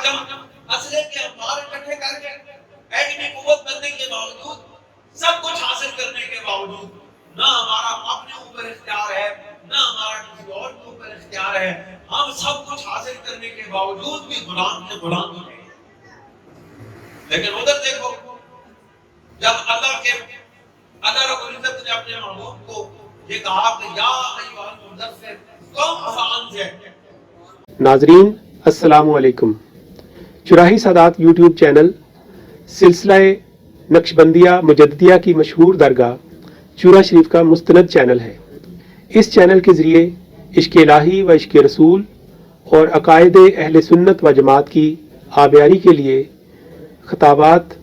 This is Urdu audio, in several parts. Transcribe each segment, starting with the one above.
آج ہم اسلحے کے انبار اکٹھے کر کے ایٹمی قوت بننے کے باوجود، سب کچھ حاصل کرنے کے باوجود، نہ ہمارا اپنے اوپر اختیار ہے، نہ ہمارا کسی اور کے اوپر اختیار ہے، ہم سب کچھ حاصل کرنے کے باوجود بھی غلام سے غلام ہوتے ہیں۔ لیکن ادھر دیکھو، جب اللہ رب العزت نے اپنے محبوب کو یہ کہا کہ یا ایھا المدثر قم فانذر۔ ناظرین السلام علیکم۔ چراہی سادات یوٹیوب چینل سلسلہ نقشبندیہ مجددیہ کی مشہور درگاہ چورا شریف کا مستند چینل ہے۔ اس چینل کے ذریعے عشق الہی و عشق رسول اور عقائد اہل سنت و جماعت کی آبیاری کے لیے خطابات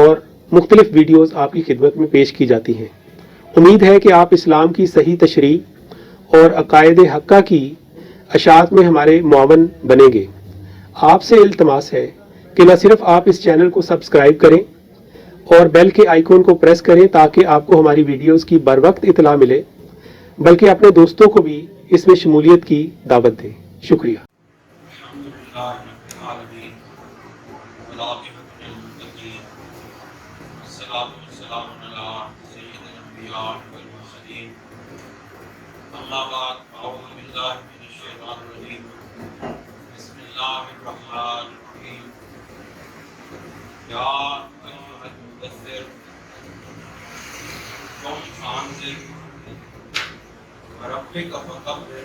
اور مختلف ویڈیوز آپ کی خدمت میں پیش کی جاتی ہیں۔ امید ہے کہ آپ اسلام کی صحیح تشریح اور عقائد حقہ کی اشاعت میں ہمارے معاون بنیں گے۔ آپ سے التماس ہے کہ نہ صرف آپ اس چینل کو سبسکرائب کریں اور بیل کے آئیکن کو پریس کریں تاکہ آپ کو ہماری ویڈیوز کی بر وقت اطلاع ملے، بلکہ اپنے دوستوں کو بھی اس میں شمولیت کی دعوت دیں۔ شکریہ۔ اما بعد اعوذ باللہ من الشیطان الرجیم بسم اللہ الرحمن الرحیم یا ایھا المدثر قم فانذر وربک فکبر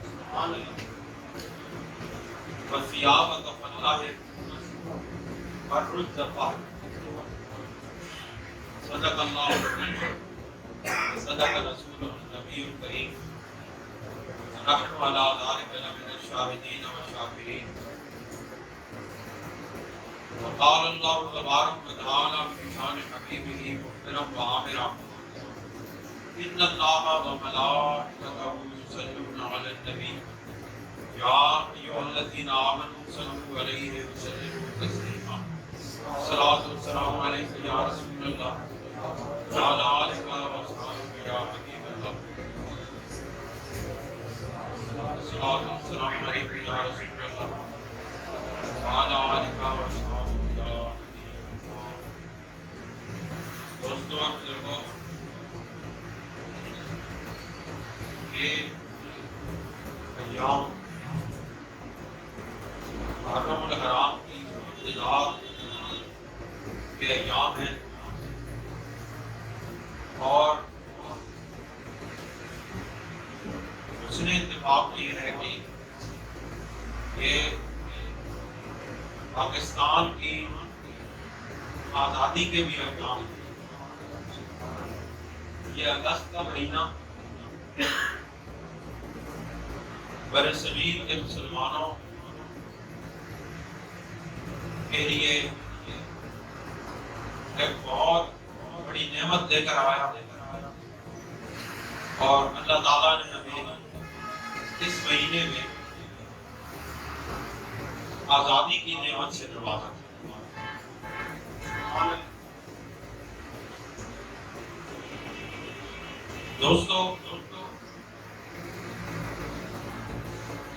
سبحان اللہ وثیابک فطہر والرجز فاہجر۔ صدق اللہ العظیم صدق رسول النبی الکریم ونحن علی ذلک لمن الشاہدین والشاکرین۔ وقال اللہ تبارک وتعالی فی شان حبیبہ مخبرا وآمرا ان اللہ وملائکتہ یصلون علی النبی یا ایھا الذین آمنوا صلوا علیہ وسلموا تسلیما۔ الصلاۃ والسلام علیک یا رسول اللہ وعلی آلک واصحابک یا حبیب اللہ۔ الصلاۃ والسلام علیک یا رسول اللہ وعلی آلک واصحابک یا حبیب اللہ۔ دوستو اور بزرگوں، یہ ایام محرم الحرام کی ابتداء کے ایام ہیں، اور حسن اتفاق یہ ہے کہ یہ پاکستان کی آزادی کے بھی ایام ہیں۔ یہ اگست کا مہینہ برصغیر کے مسلمانوں کے لیے ایک بہت بڑی نعمت دے کر آیا، اور اللہ تعالیٰ نے ہمیں اس مہینے میں آزادی کی نعمت سے نوازا۔ دوستو،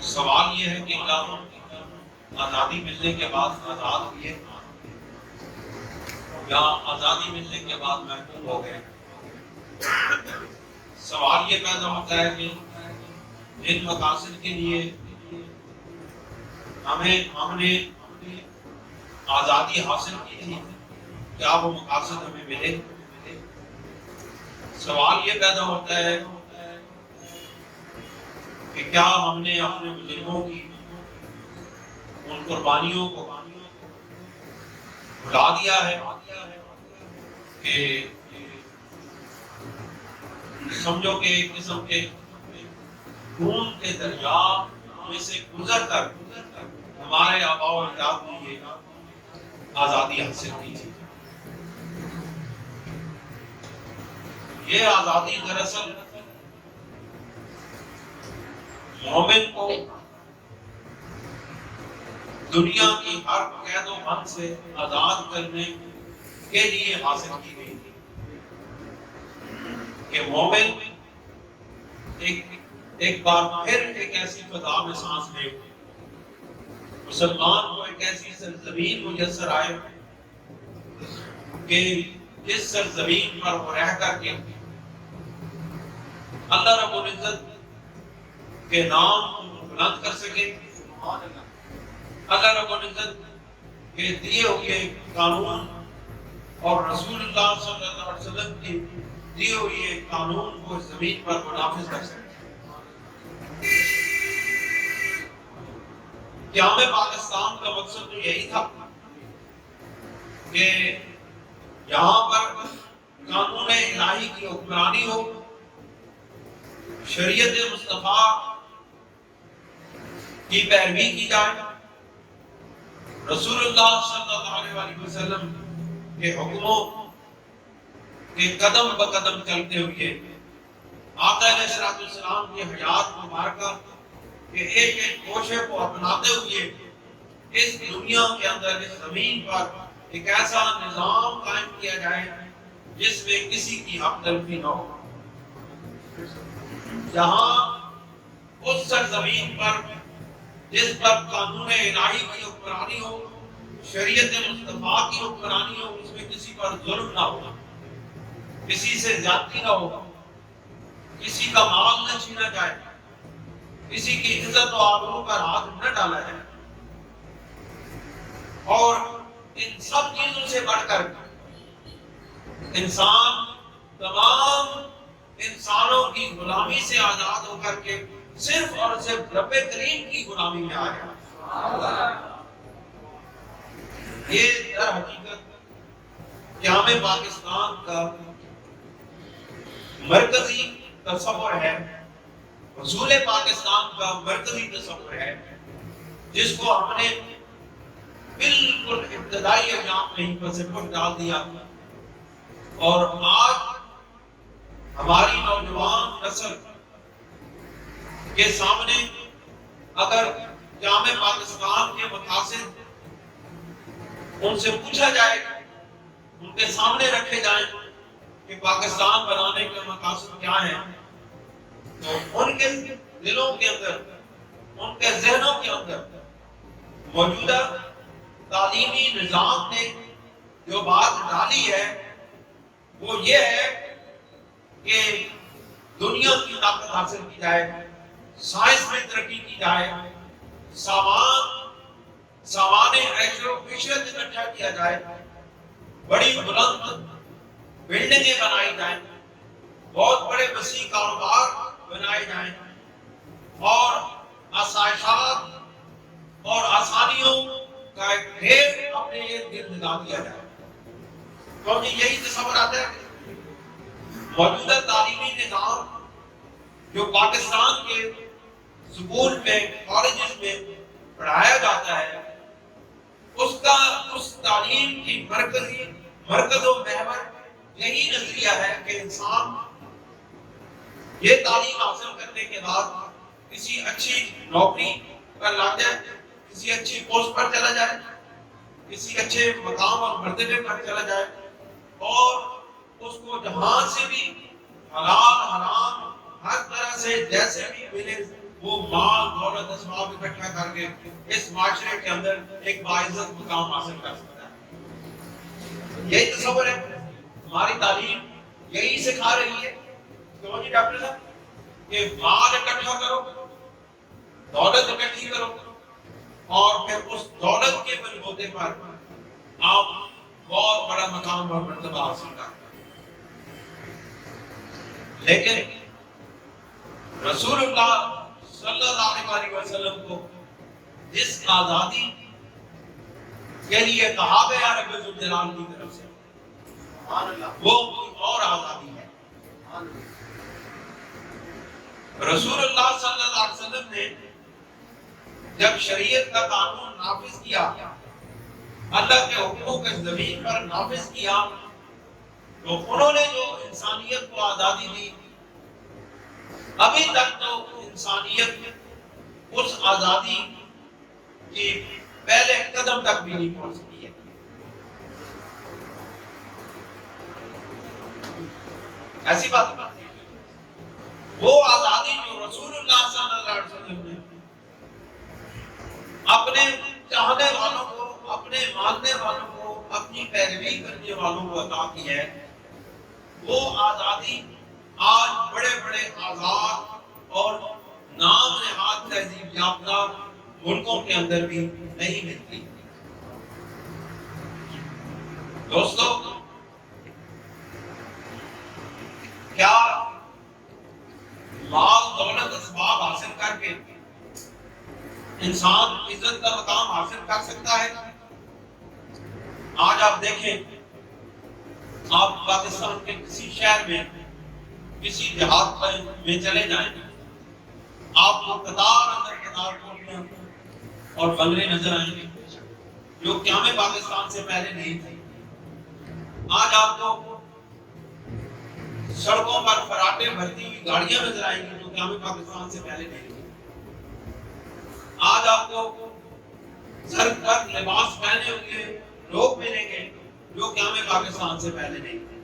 سوال یہ ہے کہ کیا ہم آزادی ملنے کے بعد آزاد ہوئے یا آزادی ملنے کے بعد محکوم ہو گئے؟ سوال یہ پیدا ہوتا ہے کہ جن مقاصد کے لیے ہم نے آزادی حاصل کی تھی، کیا وہ مقاصد ہمیں ملے؟ سوال یہ پیدا ہوتا ہے کہ کیا ہم نے اپنے بزرگوں کی ان قربانیوں کو بھلا دیا ہے کہ سمجھو کہ ایک قسم کے خون کے دریا میں سے گزر کر ہمارے آباء و اجداد نے یہ آزادی حاصل کی تھی۔ یہ آزادی دراصل مومن کو دنیا کی ہر قید و بند سے آزاد کرنے کے لیے حاصل کی گئی تھی کہ مومن ایک بار پھر ایک ایسی فضا میں سانس لے، مسلمان ہوئے ایک ایسی سرزمین میسر آئے کہ جس سرزمین پر وہ رہ کر کے اللہ رب العزت کے نام کو بلند کر سکے، اللہ رب العزت کے دیے ہوئے قانون اور رسول اللہ صلی اللہ علیہ وسلم کے دیے ہوئے قانون کو اس زمین پر وہ نافذ کر سکے۔ قیام پاکستان کا مقصد تو یہی تھا کہ یہاں پر قانون الہی کی حکمرانی ہو، شریعت مصطفیٰ کی پیروی کی جائے، رسول اللہ صلی اللہ علیہ وسلم کے حکموں کے قدم بقدم چلتے ہوئے آقا علیہ السلام کی حیات مبارکہ کے ایک ایک گوشے کو اپناتے ہوئے اس دنیا کے اندر، اس زمین پر ایک ایسا نظام قائم کیا جائے جس میں کسی کی حق تلفی نہ ہو، جہاں اس سرزمین پر جس پر قانون الہی کی حکمرانی ہو، شریعت مصطفیٰ کی حکمرانی ہو، اس میں کسی پر ظلم نہ ہو، کسی سے زیادتی نہ ہو، کسی کا مال نہ چھینا جائے، کسی کی عزت و آبرو پر ہاتھ نہ ڈالا جائے، اور ان سب چیزوں سے بڑھ کر انسان تمام انسانوں کی غلامی سے آزاد ہو کر کے صرف اور صرف رب کریم کی غلامی میں آ جائے۔ یہ در حقیقت قیام پاکستان کا مرکزی تصور ہے، حصول پاکستان کا مرکزی تصور ہے، جس کو ہم نے بالکل ابتدائی ایام میں ہی پس پش ڈال دیا، اور آج ہماری نوجوان نسل کے سامنے اگر قیام پاکستان کے مقاصد ان سے پوچھا جائے، ان کے سامنے رکھے جائیں کہ پاکستان بنانے کے مقاصد کیا ہیں، تو ان کے دلوں کے اندر، ان کے ذہنوں کے اندر موجودہ تعلیمی نظام نے جو بات ڈالی ہے وہ یہ ہے کہ دنیا کی طاقت حاصل کی جائے، سائنس میں ترقی کی جائے، سامان عیش و عشرت اکٹھا کیا جائے، بڑی بلند بلڈنگیں بنائی جائیں، بہت بڑے وسیع کاروبار بنائے جائیں، اور آسائشات اور آسانیوں کا ایک ڈھیر اپنے ارد گرد لگا دیا جائے۔ تو یہی تصور آتا ہے موجودہ تعلیمی نظام جو پاکستان کے سکول میں، کالجز میں پڑھایا جاتا ہے، اس تعلیم کی مرکز و محور یہی نظریہ ہے کہ انسان یہ تعلیم حاصل کرنے کے بعد کسی اچھی نوکری پر لگ جائے، کسی اچھی پوسٹ پر چلا جائے، کسی اچھے مقام اور مرتبے پر چلا جائے، اور اس کو جہاں سے بھی حلال حرام ہر طرح سے جیسے بھی ملے وہ مال دولت اسباب اکٹھا کر کے اس معاشرے کے اندر ایک باعزت مقام حاصل کر سکتا ہے۔ یہی تصور ہے، ہماری تعلیم یہی سکھا رہی ہے کہ جی ڈاکٹر صاحب کہ مال اکٹھا کرو، دولت اکٹھی کرو، اور پھر اس دولت کے بلبوتے پر آپ بہت بڑا مقام اور مرتبہ حاصل کریں۔ لیکن رسول اللہ صلی اللہ علیہ وسلم کو جس آزادی کے لیے کہا گیا رب ذوالجلال کی طرف سے، وہ کوئی اور آزادی ہے۔ رسول اللہ صلی اللہ علیہ وسلم نے جب شریعت کا قانون نافذ کیا، اللہ کے حکموں کے زمین پر نافذ کیا، تو انہوں نے جو انسانیت کو آزادی دی، ابھی تک تو انسانیت اس آزادی کی پہلے قدم تک بھی نہیں پہنچ سکی ہے۔ ایسی بات وہ آزادی جو رسول اللہ صلی اللہ علیہ وسلم نے اپنے چاہنے والوں کو, اپنے ماننے والوں کو, اپنی پیروی کرنے والوں کو عطا کی ہے, وہ آزادی آج بڑے بڑے آزاد اور نام نہاد تہذیب یافتہ ملکوں کے اندر بھی نہیں ملتی. دوستو, کیا مال دولت اسباب حاصل کر کے انسان عزت کا مقام حاصل کر سکتا ہے؟ آج آپ دیکھیں, آپ پاکستان کے کسی شہر میں, کسی دیہات میں چلے جائیں, آپ کو قطار اندر قطار کوٹیاں اور بنگلے نظر آئیں گے جو قیام پاکستان سے پہلے نہیں تھے. آج آپ کو سڑکوں پر فراٹے بھرتی ہوئی گاڑیاں نظر آئیں گی جو قیام پاکستان سے پہلے نہیں تھی. آج آپ کو سر پر لباس پہنے ہوئے لوگ ملیں گے جو قیام پاکستان سے پہلے نہیں تھے.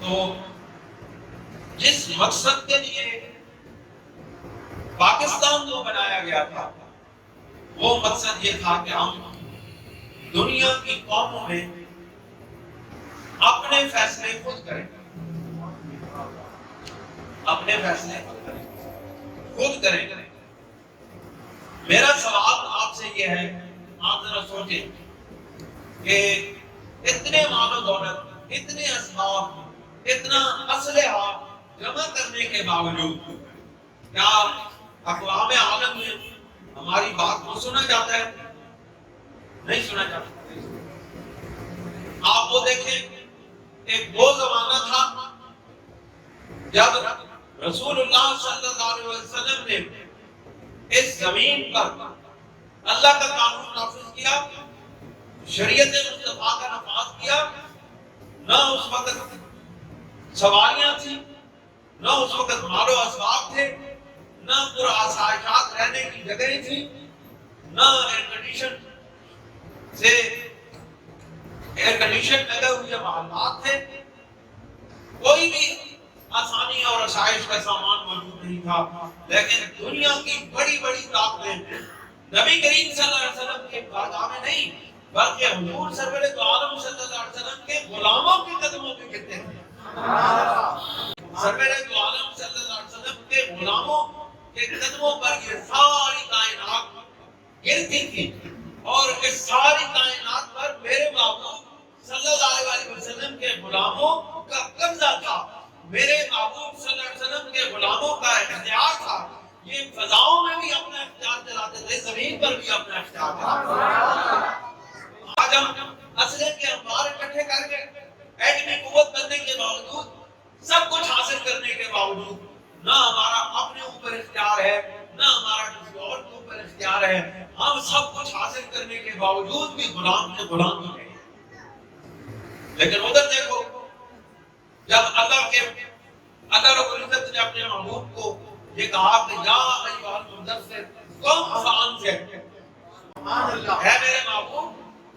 تو جس مقصد کے لیے پاکستان کو بنایا گیا تھا, وہ مقصد یہ تھا کہ ہم دنیا کی قوموں میں اپنے فیصلے خود کریں, اپنے فیصلے خود کریں. میرا سوال آپ سے یہ ہے, آپ ذرا سوچیں کہ اتنے مال و دولت, اتنے اسباب, اتنا اسلحہ جمع کرنے کے باوجود کیا اقوام عالم میں ہماری بات کو سنا جاتا ہے؟ نہیں سنا جاتا. آپ وہ دیکھیں, ایک وہ زمانہ تھا جب رسول اللہ صلی اللہ علیہ وسلم نے اس زمین پر اللہ کا قانون نافذ کیا, شریعت مصطفیٰ کا نفاذ کیا. نہ اس وقت سواریاں تھی, نہ اس وقت مال و اسباب تھے, نہ پرآسائشات رہنے کی جگہیں تھی, نہ ایئر کنڈیشن لگے ہوئے محلات تھے, کوئی بھی آسانی اور آسائش کا سامان موجود نہیں تھا. لیکن دنیا کی بڑی بڑی طاقتیں نبی کریم صلی اللہ علیہ وسلم کے بارگاہ میں نہیں, بلکہ حضور سرور دو عالم صلی اللہ علیہ وسلم کے غلاموں کے قدموں پہ گرتے تھے. سرور دو عالم صلی اللہ علیہ وسلم کے غلاموں کے قدموں پر یہ ساری کائنات گرتی تھی, اور اس ساری کائنات پر میرے محبوب صلی اللہ علیہ وسلم کے غلاموں کا قبضہ تھا, میرے محبوب صلی اللہ علیہ وسلم کے غلاموں کا اختیار تھا. یہ فضاؤں میں بھی اپنا اختیار چلاتے تھے, زمین پر بھی اپنا اختیار چلاتے تھے. آج ہم اسلحے کے انبار اکٹھے کر کے, ایٹمی قوت بننے کے باوجود, سب کچھ حاصل کرنے کے باوجود, نہ ہمارا اپنے اوپر اختیار ہے, نہ ہمارا کسی اور کے اوپر اختیار ہے. ہم سب کچھ حاصل کرنے کے باوجود بھی غلام کے غلام ہی ہیں. لیکن ادھر دیکھو, جب اللہ رب العزت نے اپنے محبوب کو یہ کہا کہ یا ایھا المدثر قم فانذر, اے میرے محبوب,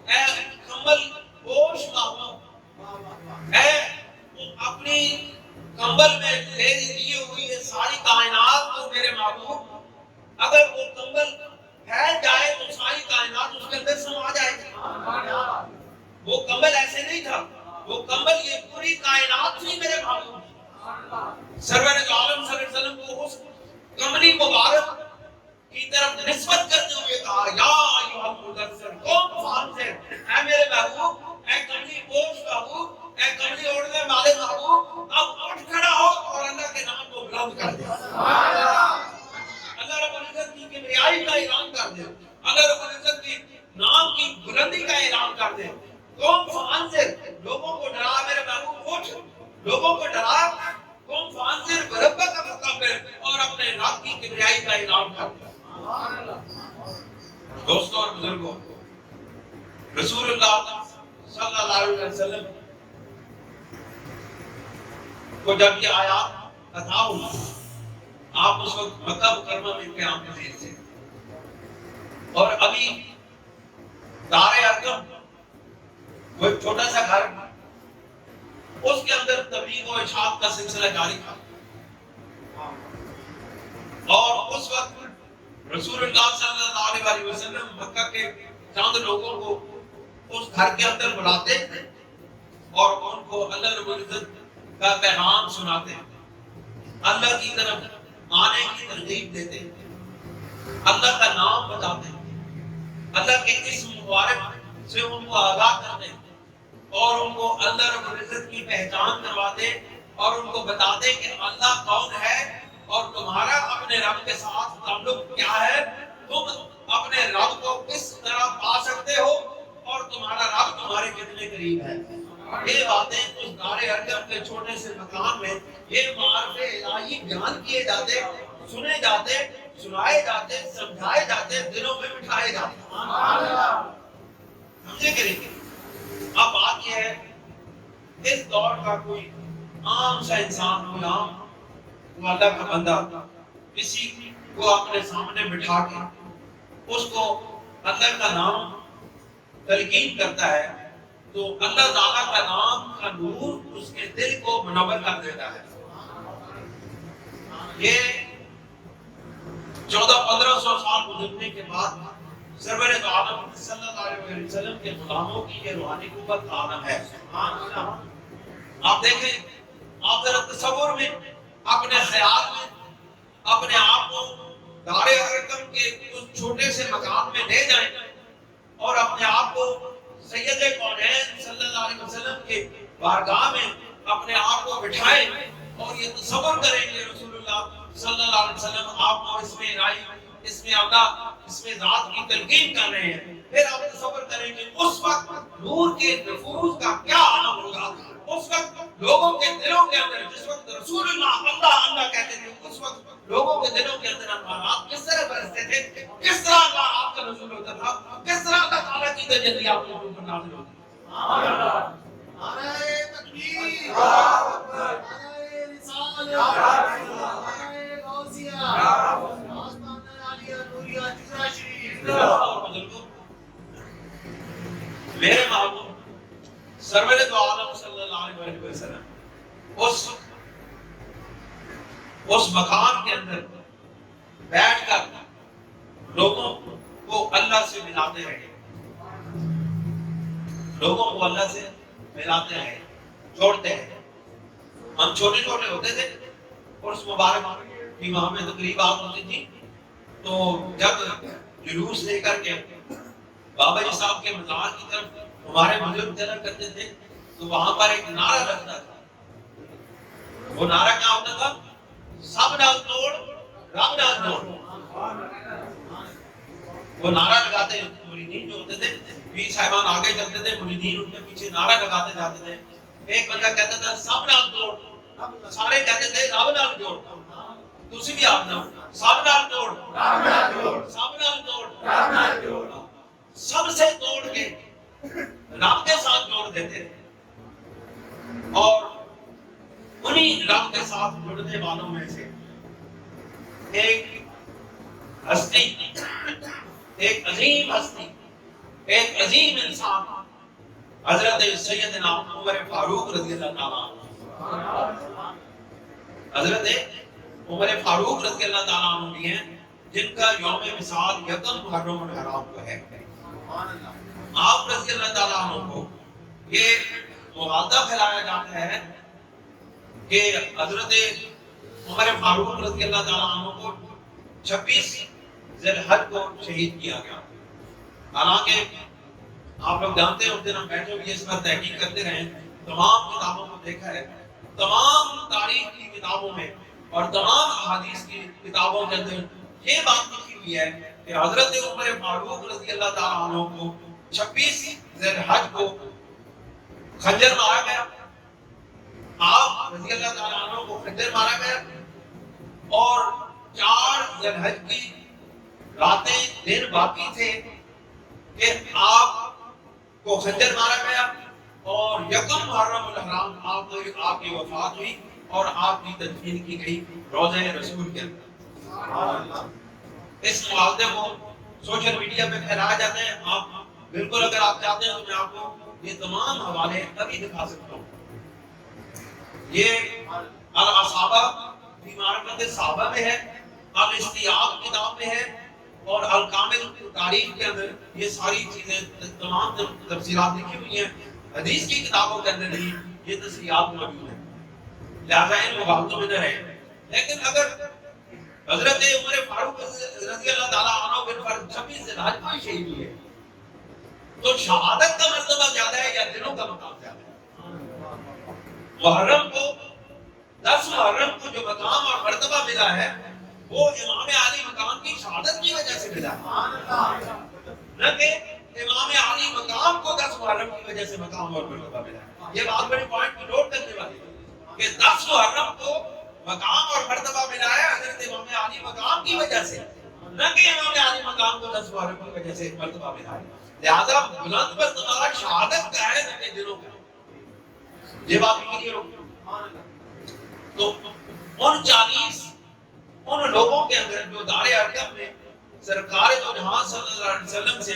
اے کمبل پوش محبوب, اے اپنی کمبل میں لیے ہوئی یہ ساری کائنات کو میرے محبوب, اگر وہ کمبل پھیل جائے تو ساری کائنات اس کے اندر سما جائے گی. وہ کمبل ایسے نہیں تھا, وہ کمبل یہ پوری کائنات تھی میرے محبوب. سرور دو عالم صلی اللہ علیہ وسلم کو اس کمبلی مبارک کی طرف نسبت کرتے ہوئے کہا یا ایھا المدثر قم فانذر, اے میرے محبوب, اے کمبلی پوش محبوب, اے کمبلی اوڑھنے والے محبوب, اب اٹھ کھڑا ہو اور اللہ کے نام کو بلند کر دے. اللہ رب العزت کی کبریائی کا اعلان کر دے, اللہ رب العزت کی نام کی بلندی کا اعلان کر دے. قم فانذر, لوگوں کو ڈرا میرے محبوب, اٹھ لوگوں کو ڈرا. قم فانذر بربک فکبر, اور اپنے رب کی کبریائی کا اعلان کر دے. دوستوں اور بزرگوں, رسول اللہ صلی اللہ علیہ وسلم کو جب یہ آیات عطا ہوئی, آپ اس وقت مکہ مکرمہ میں قیام پذیر تھے, اور ابھی دار ارقم وہ ایک چھوٹا سا گھر, اس کے اندر تبلیغ و ارشاد کا سلسلہ جاری تھا. اور اس وقت رسول اللہ صلی اللہ علیہ وسلم مکہ کے چند لوگوں کو اس گھر کے اندر بلاتے اور ان کو اللہ رب العزت کا پیغام سناتے، اللہ کی طرف آنے کی ترغیب دیتے، اللہ کا نام بتاتے، اللہ کے اسم مبارک سے ان کو آگاہ کرتے اور ان کو اللہ رب العزت کی پہچان کرواتے اور ان کو بتاتے کہ اللہ کون ہے اور تمہارا اپنے رب کے ساتھ تعلق کیا ہے، تم اپنے رب کو کس طرح پا سکتے ہو اور تمہارا رب تمہارے کتنے قریب ہے۔ یہ باتیں اس دار ارقم کے چھوٹے سے مکان میں یہ معارف الہی بیان کیے جاتے، سنے جاتے، سنائے جاتے، سمجھائے جاتے، دلوں میں بٹھائے جاتے۔ سمجھے کہ نہیں؟ اب بات یہ ہے اس دور کا کوئی عام سا انسان، کوئی عام وہ اللہ کا بندہ کسی کو اپنے سامنے بٹھا کے اس کو اللہ کا نام تلقین کرتا ہے تو اللہ تعالیٰ کا نام کا نور اس کے دل کو منور کر دیتا ہے۔ یہ 1400-1500 سال گزرنے کے بعد سرور دو عالم صلی اللہ علیہ وسلم کے غلاموں کی یہ روحانی قوت کا عالم ہے۔ آپ دیکھیں، آپ ذرا تصور میں، اپنے خیال میں اپنے آپ کو دار ارقم کے اس چھوٹے سے مقام میں لے جائیں اور اپنے آپ کو سید کونین صلی اللہ علیہ وسلم کے بارگاہ میں اپنے آپ کو بٹھائیں اور یہ تصور کریں کہ رسول اللہ صلی اللہ علیہ وسلم آپ کو اس میں الہی، اس میں اللہ، اس میں ذات کی تلقین کر رہے ہیں، پھر آپ تصور کریں کہ اس وقت نور کے نفوذ کا کیا عالم ہوگا۔ اس وقت لوگوں کے دلوں کے اندر، جس وقت رسول اللہ اللہ اللہ کہتے تھے، اس وقت لوگوں کے دلوں کے اندر انوارات کس طرح برستے تھے، کس طرح اللہ آپ کا نزول ہوتا تھا، کس طرح اللہ تعالیٰ کی تجلی آپ کے اوپر نازل ہوتی تھی۔ نعرہ تکبیر، اللہ اکبر، نعرہ رسالت، نعرہ غوثیہ، آستانہ عالیہ نوریہ چورا شریف۔ میرے محبوب سرور دو عالم صلی اللہ علیہ وسلم اس مقام کے اندر بیٹھ کر لوگوں کو اللہ سے ملاتے رہے، لوگوں کو اللہ سے ملاتے رہے، جوڑتے رہے۔ ہم چھوٹے چھوٹے ہوتے تھے اور اس مبارک کی وہاں میں تقریبات ہوتی تھی تو جب جلوس لے کر کے بابا جی صاحب کے مزار کی طرف ہمارے بزرگ چلا کرتے تھے تو وہاں پر ایک نعرہ لگتا تھا۔ وہ نعرہ کیا ہوتا تھا؟ سب نال توڑ، رب نال جوڑ۔ وہ نعرہ لگاتے مریدین جو ہوتے تھے، پیر صاحبان آگے چلتے تھے، مریدین ان کے پیچھے نعرہ لگاتے جاتے تھے۔ ایک بندہ کہتا تھا سب نال توڑ، سارے کہتے تھے رب نال جوڑ۔ تسی بھی آپ نہ سب نال توڑ، رب نال جوڑ، سب نال توڑ، رب نال جوڑ۔ سب سے توڑ کے رب کے ساتھ جوڑ دیتے تھے اور انہی رب کے ساتھ جڑنے والوں میں سے ایک ہستی، ایک عظیم ہستی، ایک عظیم انسان حضرت سیدنا عمر فاروق رضی اللہ تعالیٰ عنہ، حضرت عمر فاروق رضی اللہ تعالیٰ عنہ بھی ہیں جن کا یوم وصال یکم محرم الحرام کو ہے۔ آپ رضی اللہ تعالیٰ عنہ کو یہ مغالطہ پھیلایا جاتا ہے کہ حضرت عمر فاروق رضی اللہ تعالیٰ عنہ کو 26 ذی الحج کو شہید کیا گیا۔ حالانکہ آپ لوگ جانتے ہیں اس دن ہم بیٹھے ہوئے اس پر تحقیق کرتے رہے، تمام کتابوں کو دیکھا ہے، تمام تاریخ کی کتابوں میں اور تمام احادیث کی کتابوں کے اندر یہ بات لکھی ہوئی ہے کہ حضرت عمر فاروق رضی اللہ تعالیٰ عنہ کو 26 ذی الحج کو خنجر مارا گیا، آپ رضی اللہ تعالیٰ عنہ کو خنجر مارا گیا اور 4 ذی الحج کی راتیں دن باقی تھے کہ آپ کو خنجر مارا گیا اور یکم محرم الحرام آپ کی وفات ہوئی اور آپ کی تدفین کی گئی روضہ رسول کے اندر۔ اس معاہدے کو سوشل میڈیا پہ پھیلایا جاتا ہے، آپ بالکل اگر آپ چاہتے ہیں تو میں آپ کو یہ تمام حوالے ابھی دکھا سکتا ہوں۔ یہ الاصحابہ فی معرفت الصحابہ میں ہے الاستیاب کتاب میں ہے اور الکامل تاریخ کے اندر یہ ساری چیزیں تمام تفصیلات لکھی ہوئی ہیں. حدیث کی کتابوں کے اندر بھی یہ تفصیلات موجود ہیں. لہذا ان مغالطوں میں نہ رہے. لیکن اگر حضرت عمر فاروق رضی اللہ تعالیٰ عنہ بن فرد 26 ذی-الحج کو شہید ہوئے تو شہادت کا مرتبہ زیادہ ہے یا دنوں کا مقام زیادہ ہے؟ محرم کو 10 محرم کو جو مقام اور مرتبہ ملا ہے وہ امام علی مقام کی شہادت کی وجہ سے ملا ہے، نہ کہ امام علی مقام کو 10 محرم کی وجہ سے مقام اور مرتبہ ملا ہے. یہ بات بڑی پوائنٹ کو نوٹ کرنے والی ہے کہ 10 محرم کو مقام اور مرتبہ ملا ہے حضرت امام علی مقام کی وجہ سے، نہ کہ امام علی مقام کو 10 محرم کی وجہ سے مرتبہ ملا ہے. لہذا بلند مرتبہ شہادت کا ہے نہ کہ دلوں کا. یہ بات کلیئر ہو. تو ان 40 ان لوگوں کے اندر جو دار ارقم میں سرکار دو جہاں صلی اللہ علیہ وسلم سے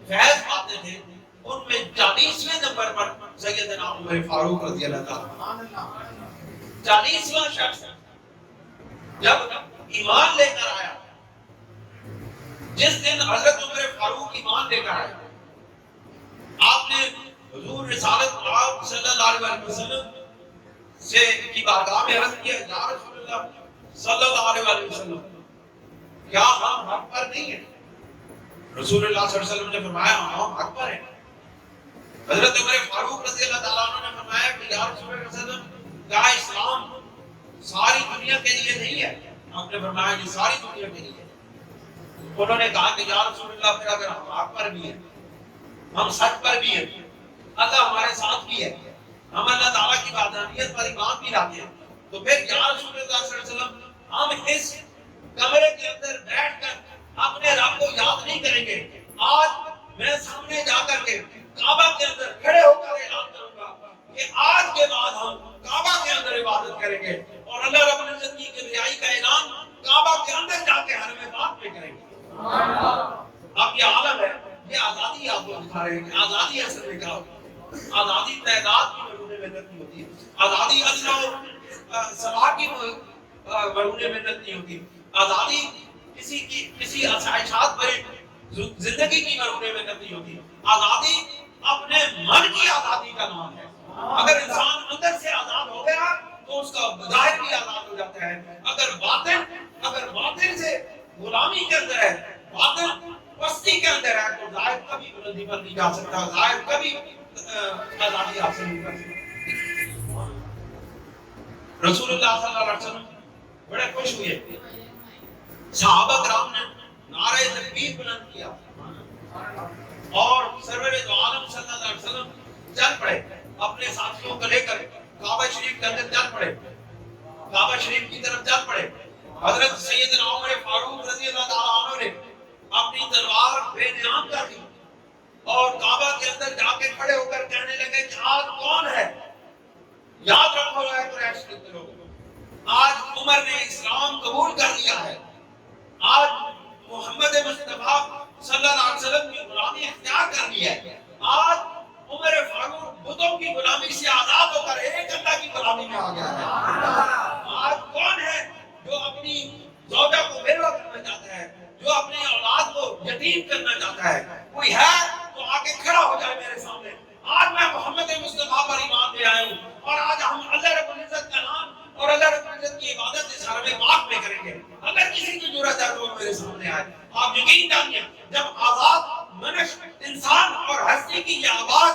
فیض پاتے تھے ان میں 40ویں نمبر پر سیدنا عمر فاروق رضی اللہ تعالیٰ 40واں شخص جب ایمان لے کر آیا، جس دن حضرت عمر فاروق ایمان لے کر آئے آپ نے حضور رسالت پاک صلی اللہ علیہ وسلم سے کی بارگاہ میں عرض کیا یا رسول اللہ صلی اللہ علیہ وسلم کیا ہم حق پر نہیں ہیں؟ رسول اللہ صلی اللہ علیہ وسلم نے فرمایا ہم حق پر ہیں. حضرت عمر فاروق رضی اللہ تعالیٰ عنہ نے فرمایا کہ یا رسول اللہ صلی اللہ علیہ وسلم کیا اسلام ساری دنیا کے لیے نہیں ہے؟ آپ نے فرمایا یہ ساری دنیا کے لیے. انہوں نے کہا کہ یا رسول اللہ پھر اگر ہم حق پر بھی ہیں، ہم سچ پر بھی ہیں، اللہ ہمارے ساتھ بھی ہے، ہم اللہ تعالیٰ کی وحدانیت پر ایمان بھی لاتے ہیں، تو پھر یا رسول اللہ صلی اللہ علیہ وسلم ہم اس کمرے کے اندر بیٹھ کر اپنے رب کو یاد نہیں کریں گے؟ آج میں سامنے جا کر کے کعبہ کے اندر کھڑے ہو کر اعلان کروں گا کہ آج کے بعد ہم کعبہ کے اندر عبادت کریں گے اور اللہ رب العزت کی کبریائی کا اعلان کعبہ کے اندر جا کے حرم پاک میں کریں گے. اب یہ عالم ہے، یہ آزادی آپ کو دکھا رہے ہیں. آزادی اصل میں کیا ہوتی ہے؟ آزادی تعداد کی مرہون محنت نہیں ہوتی، آزادی اصل اور سوا کی مرہون محنت نہیں ہوتی، آزادی کسی آسائشات بھری زندگی کی مرہون محنت نہیں ہوتی. آزادی اپنے من کی آزادی کا نام ہے. اگر انسان اندر سے آزاد ہو گیا تو اس کا ظاہر بھی آزاد ہو جاتا ہے. اگر باطن سے غلامی کے اندر ہے، باطن پستی کے اندر ہے، تو ظاہر کبھی بلندی پر نہیں جا سکتا، ظاہر کبھی آزادی حاصل نہیں کر سکتا. رسول اللہ صلی اللہ علیہ وسلم بڑے خوش ہوئے. صحابہ کرام نے نعرہ تکبیر بلند کیا اور سرور دو عالم صلی اللہ علیہ وسلم چل پڑے، اپنے ساتھیوں کو لے کر کعبہ شریف کے اندر چل پڑے، کعبہ شریف کی طرف چل پڑے. حضرت سیدنا عمر فاروق رضی اللہ تعالیٰ عنہ نے اپنی تلوار بے نیام کر دی اور کعبہ کے اندر جا کے کھڑے ہو کر کہنے لگے کہ آج کون ہے؟ یاد رکھو اے قریش کے لوگوں، آج عمر نے اسلام قبول کر لیا ہے، آج محمد مصطفیٰ صلی اللہ علیہ وسلم کی غلامی اختیار کر لی ہے، آج عمر فاروق بتوں کی غلامی سے آزاد ہو کر ایک اللہ کی غلامی میں آ گیا ہے. آج کون ہے جو اپنی زوجہ کو بیوہ کرنا چاہتا ہے، جو اپنی اولاد کو یتیم کرنا چاہتا ہے؟ کوئی ہے تو آگے کھڑا ہو جائے میرے سامنے. آج میں محمد مصطفیٰ پر ایمان لے آیا ہوں اور آج ہم اللہ رب العزت کا نام اور اللہ رب العزت کی عبادت اس حرم پاک میں کریں گے. اگر کسی کی ضرورت ہے تو وہ میرے سامنے آئے. آپ یقین جانیے جب آزاد منش انسان اور ہستی کی یہ آواز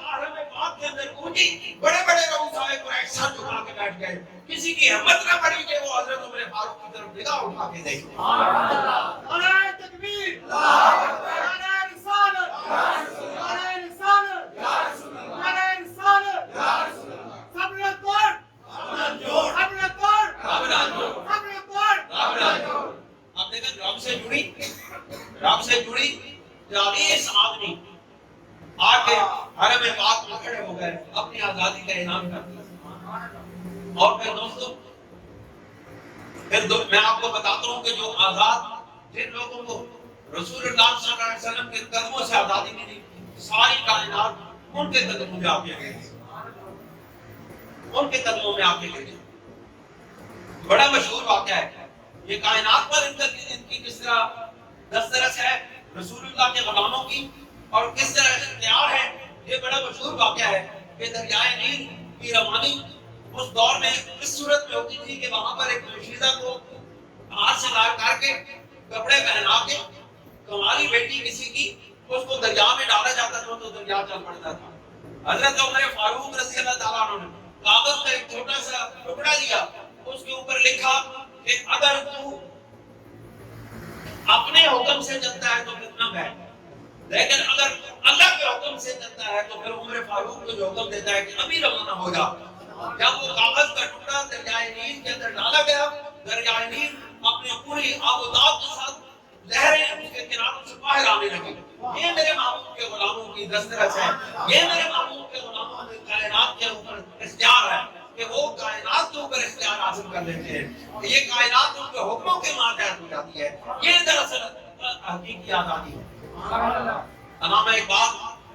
حرم پاک کے اندر گونجی، بڑے بڑے رؤسائے قریش سر جھکا کے بیٹھ گئے. کسی کی ہمت نہ پڑی کہ وہ حضرت عمر فاروق کی طرف نگاہ اٹھا کے دیکھے. نعرہ تکبیر، نعرہ رسالت، نعرہ رسالت، نعرہ رسالت. سب لوگ توڑ، سب لوگ توڑ، سب لوگ توڑ. آپ دیکھیں رب سے جڑی 40 آدمی آ کے حرم پاک میں کھڑے ہو گئے، اپنی آزادی کا اعلان کر دیا. اور پھر دوستو میں آپ کو بتاتا ہوں کہ جو آزاد جن لوگوں کو رسول اللہ صلی اللہ علیہ وسلم کے قدموں سے آزادی ملی، ساری کائنات ان کے قدموں میں آ کے گئے، ان کے قدموں میں آ کے گئے. بڑا مشہور واقعہ ہے. یہ کائنات پر ان کی کس طرح دسترس ہے رسول اللہ کے غلاموں کی، اور کس طرح اختیار ہے۔ یہ بڑا مشہور واقعہ ہے کہ دریائے نیل کی روانی اس دور میں اس صورت میں ہوتی تھی کہ وہاں پر ایک دوشیزہ کو ہاتھ سے دار کر کے کپڑے پہنا کے کمالی بیٹی کسی کی اس کو دریا میں ڈالا جاتا تھا تو دریا چل پڑتا تھا۔ حضرت عمر فاروق رضی اللہ تعالیٰ عنہ نے کاغذ کا ایک چھوٹا سا ٹکڑا دیا، اس کے اوپر لکھا کہ اگر تو اپنے حکم سے چلتا ہے تو کتنا ہے، لیکن اگر اللہ کے حکم سے چلتا ہے تو پھر عمر فاروق کو جو حکم دیتا ہے کہ ابھی روانہ ہو جا۔ جب وہ کاغذ کا ٹکڑا دریائے نیل کے اندر ڈالا گیا، دریائے نیل اپنے پوری آب و تاب کے ساتھ لہریں اس کے کناروں سے باہر آنے لگی۔ یہ میرے محبوب کے غلاموں کی دسترس ہے، یہ میرے محبوب کے غلاموں کے کائنات کے اوپر اختیار ہے کہ وہ کائنات کے اوپر اختیار حاصل کر لیتے ہیں۔ یہ کائنات ان کے حکموں کے ماتحت ہو جاتی ہے۔ یہ دراصل حقیقی آزادی ہے۔ علامہ اقبال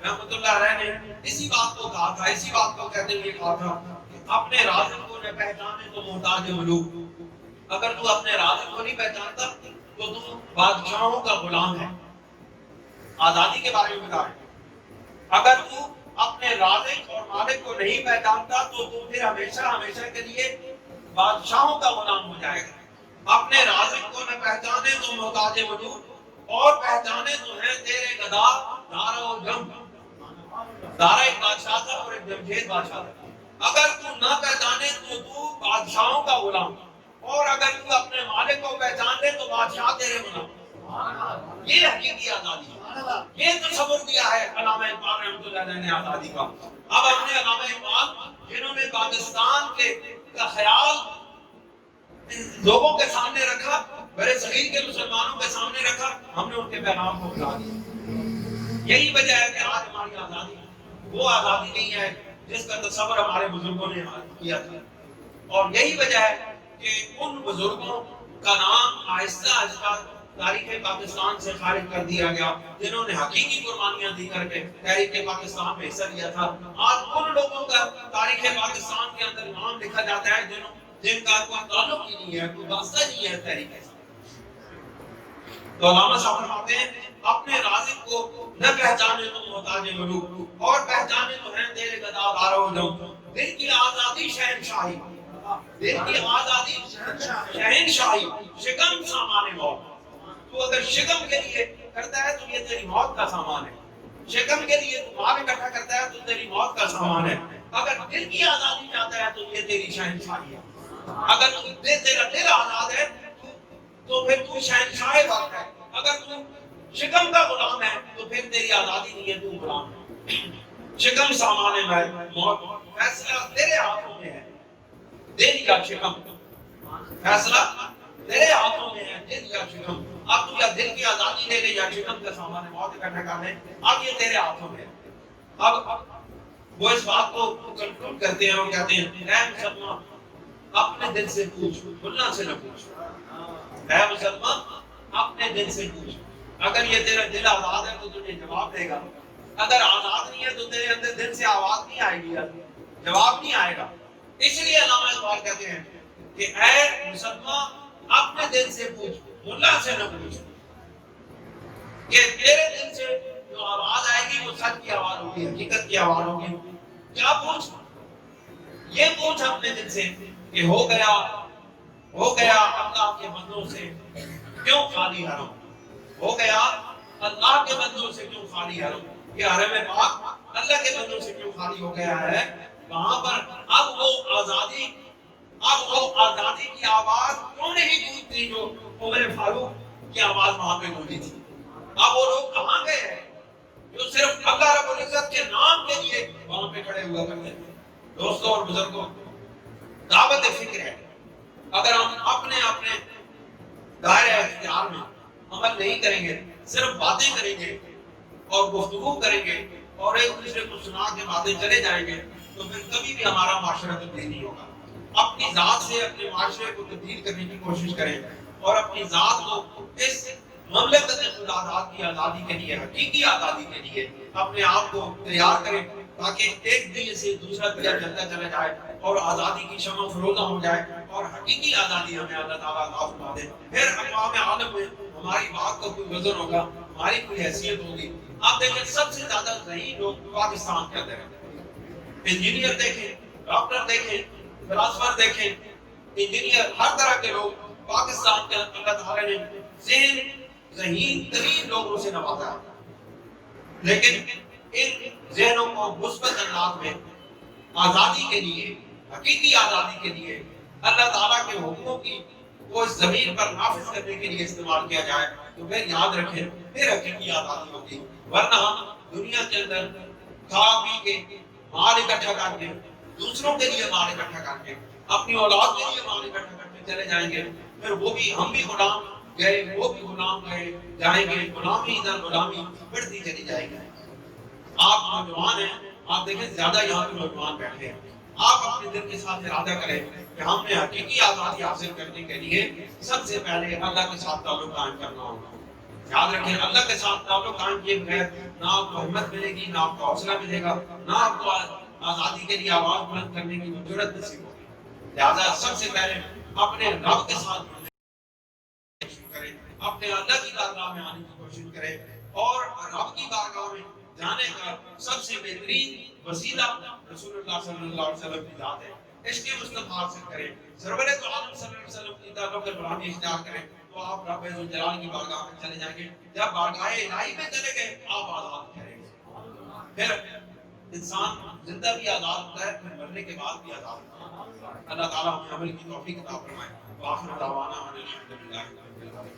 رحمۃ اللہ علیہ نے اسی بات کو کہا تھا، اسی بات کو کہتے ہوئے کہا تھا کہ اپنے رازق کو نہ پہچانے تو محتاج ملوک۔ اگر تو اپنے رازق کو نہیں پہچانتا تو تم بادشاہوں کا غلام ہے۔ آزادی کے بارے میں بتا رہے، اگر تو اپنے رازق اور مالک کو نہیں پہچانتا تو تو پھر ہمیشہ ہمیشہ کے لیے بادشاہوں کا غلام ہو جائے گا۔ اپنے رازق کو نہ پہچانے تو محتاج وجود، اور پہچانے تو ہے تیرے گدا دارا و جم۔ دارا ایک بادشاہ تھا اور ایک جمشید بادشاہ تھا۔ اگر تو نہ پہچانے تو بادشاہوں کا غلام، اور اگر تو اپنے مالک کو پہچان لے تو بادشاہ تیرے غلام۔ یہ حقیقی آزادی ہے، یہ تصور دیا ہے علامہ اقبال رحمۃ اللہ علیہ نے آزادی کا۔ اب اپنے علامہ اقبال جنہوں نے پاکستان کا خیال لوگوں کے سامنے رکھا، بڑے صغیر کے مسلمانوں کے سامنے رکھا، ہم نے ان کے پیغام کو بلا دیا۔ یہی وجہ ہے کہ آج ہماری آزادی وہ آزادی نہیں ہے جس کا تصور ہمارے بزرگوں نے کیا تھا، اور یہی وجہ ہے کہ ان بزرگوں کا نام آہستہ آہستہ تاریخ پاکستان سے خارج کر دیا گیا، جنہوں نے حقیقی قربانیاں دی کر کے تحریک پاکستان میں حصہ لیا تھا۔ آج ان لوگوں کا تاریخ پاکستان کے اندر نام لکھا جاتا ہے جن کا کوئی تعلق ہی نہیں ہے، کوئی واسطہ نہیں ہے تحریک سے۔ تو علامہ صاحب فرماتے ہیں اپنے رازق کو نہ پہچانے تو محتاج ملوک، اور پہچانے تو ہیں تیرے گدا دارا و جم۔ دل کی آزادی شہنشاہی، دل کی آزادی شہنشاہی، شکم سامان موت۔ تو اگر شکم کے لیے کرتا ہے تو یہ تیری موت کا سامان ہے، شکم کے لیے تو مال اکٹھا کرتا ہے تو تیری موت کا سامان ہے۔ اگر دل کی آزادی چاہتا ہے تو یہ تیری شہنشاہی ہے۔ اگر تیرا دل آزاد ہے تو پھر تو شہنشاہ وقت ہے۔ اگر تو شکم کا غلام ہے تو پھر تیری آزادی نہیں ہے، تو غلام ہے۔ شکم سامان ہے موت، فیصلہ تیرے ہاتھوں میں ہے، دل یا شکم، فیصلہ تیرے ہاتھوں میں ہے، دل یا شکم۔ اب تو یا دل کی آزادی لے لے یا شکم کا سامان موت اکٹھا کر لے، اب یہ تیرے ہاتھوں میں ہے۔ اب وہ اس بات کو کنکلوڈ کرتے ہیں اور کہتے ہیں اے مسلمان اپنے دل سے پوچھ، ملا سے نہ پوچھ۔ اے مسلمان اپنے دل سے پوچھ، اگر یہ تیرا دل آزاد ہے تو تجھے جواب دے گا، اگر آزاد نہیں ہے تو تیرے اندر دل سے آواز نہیں آئے گی، جواب نہیں آئے گا۔ اس لیے علامہ اقبال کہتے ہیں کہ اے مسلمان اپنے دل سے پوچھ، ملا سے نہ پوچھ، کہ تیرے دل سے جو آواز آئے گی وہ سچ کی آواز ہوگی، حقیقت کی آواز ہوگی۔ کیا پوچھ؟ یہ پوچھ اپنے دل سے کہ ہو گیا اللہ کے بندوں سے کیوں خالی حرم، ہو گیا اللہ کے بندوں سے کیوں خالی حرم، یہ حرم پاک اللہ کے بندوں سے کیوں خالی ہو گیا ہے۔ وہاں پر اب وہ آزادی کی آواز کیوں نہیں گونجتی جو عمر فاروق کی آواز وہاں پہ گونجی تھی۔ اب وہ لوگ کہاں گئے ہیں جو صرف اللہ رب العزت کے نام کے لیے وہاں پہ کھڑے ہوا کرتے ہیں۔ دوستوں اور بزرگوں، دعوت فکر ہے، اگر ہم اپنے دائرہ اختیار میں عمل نہیں کریں گے، صرف باتیں کریں گے اور گفتگو کریں گے اور ایک دوسرے کو سنا کے باتیں چلے جائیں گے تو پھر کبھی بھی ہمارا معاشرہ تبدیل نہیں ہوگا۔ اپنی ذات سے اپنے معاشرے کو تبدیل کرنے کی کوشش کریں اور اپنی ذات کو اس مملکت خداداد کی آزادی کے لیے، حقیقی آزادی کے لیے اپنے آپ کو تیار کریں تاکہ ایک دن سے دوسرا دیا جلتا چلا جائے اور آزادی کی شمع فروزہ ہو جائے اور حقیقی آزادی ہمیں اللہ تعالیٰ عطا فرما دے. پھر اقوام عالم میں ہماری بات کا کوئی وزن ہوگا, ہماری کوئی حیثیت ہوگی. آپ دیکھیں سب سے زیادہ ذہین لوگ پاکستان کے اندر ہیں. انجینئر دیکھیں, ڈاکٹر دیکھیں, فلاسفر دیکھیں, انجینئر, ہر طرح کے لوگ پاکستان کے اللہ تعالیٰ نے ذہین ترین لوگوں سے نوازا ہے. لیکن ان ذہنوں کو مثبت انداز میں آزادی کے لیے, حقیقی آزادی کے لیے, اللہ تعالیٰ کے حکموں کی کو اس زمین پر نافذ کرنے کے لیے استعمال کیا جائے تو پھر یاد رکھیں پھر حقیقی آزادی ہوگی. ورنہ ہم دنیا کے اندر کھا پی کے مال اکٹھا کر کے, دوسروں کے لیے مال اکٹھا کر کے, اپنی اولاد کے لیے مال اکٹھا کر کے چلے جائیں گے, پھر وہ بھی ہم بھی غلام گئے, وہ بھی غلام گئے جائیں گے, غلامی ادھر غلامی بڑھتی چلی جائے گی. آپ نوجوان ہیں, آپ دیکھیں زیادہ یہاں پہ نوجوان بیٹھے ہیں, آپ اپنے دل کے ساتھ ارادہ کریں کہ ہم نے حقیقی آزادی حاصل کرنے کے لیے سب سے پہلے اللہ کے ساتھ تعلق قائم کرنا ہوگا. یاد رکھیں اللہ کے ساتھ تعلق قائم کیے بغیر نہ آپ کو ہمت ملے گی, نہ آپ کو حوصلہ ملے گا, نہ آپ کو آزادی کے لیے آواز بلند کرنے کی جرأت نصیب ہوگی. لہٰذا سب سے پہلے اپنے رب کے ساتھ جڑنے کی کوشش کریں, اپنے اللہ کی بارگاہ میں آنے کی کوشش کریں, اور رب کی بارگاہ میں جانے کا سب سے بہترین وسیلہ رسول اللہ صلی اللہ علیہ وسلم کی ذات ہے. عشق مصطفیٰ حاصل کریں, سرور دو عالم صلی اللہ علیہ وسلم کی تعلق غلامی اختیار کریں تو آپ رب ذوالجلال کی بارگاہ میں چلے جائیں گے. جب بارگاہ الہی میں چلے گئے آپ آزاد ٹھہریں گے. پھر انسان زندہ بھی آزاد ہوتا ہے, پھر مرنے کے بعد بھی آزاد ہوتا ہے. اللہ تعالیٰ ہمیں عمل کی توفیق عطا فرمائے. وآخر دعوانا ان الحمد للہ.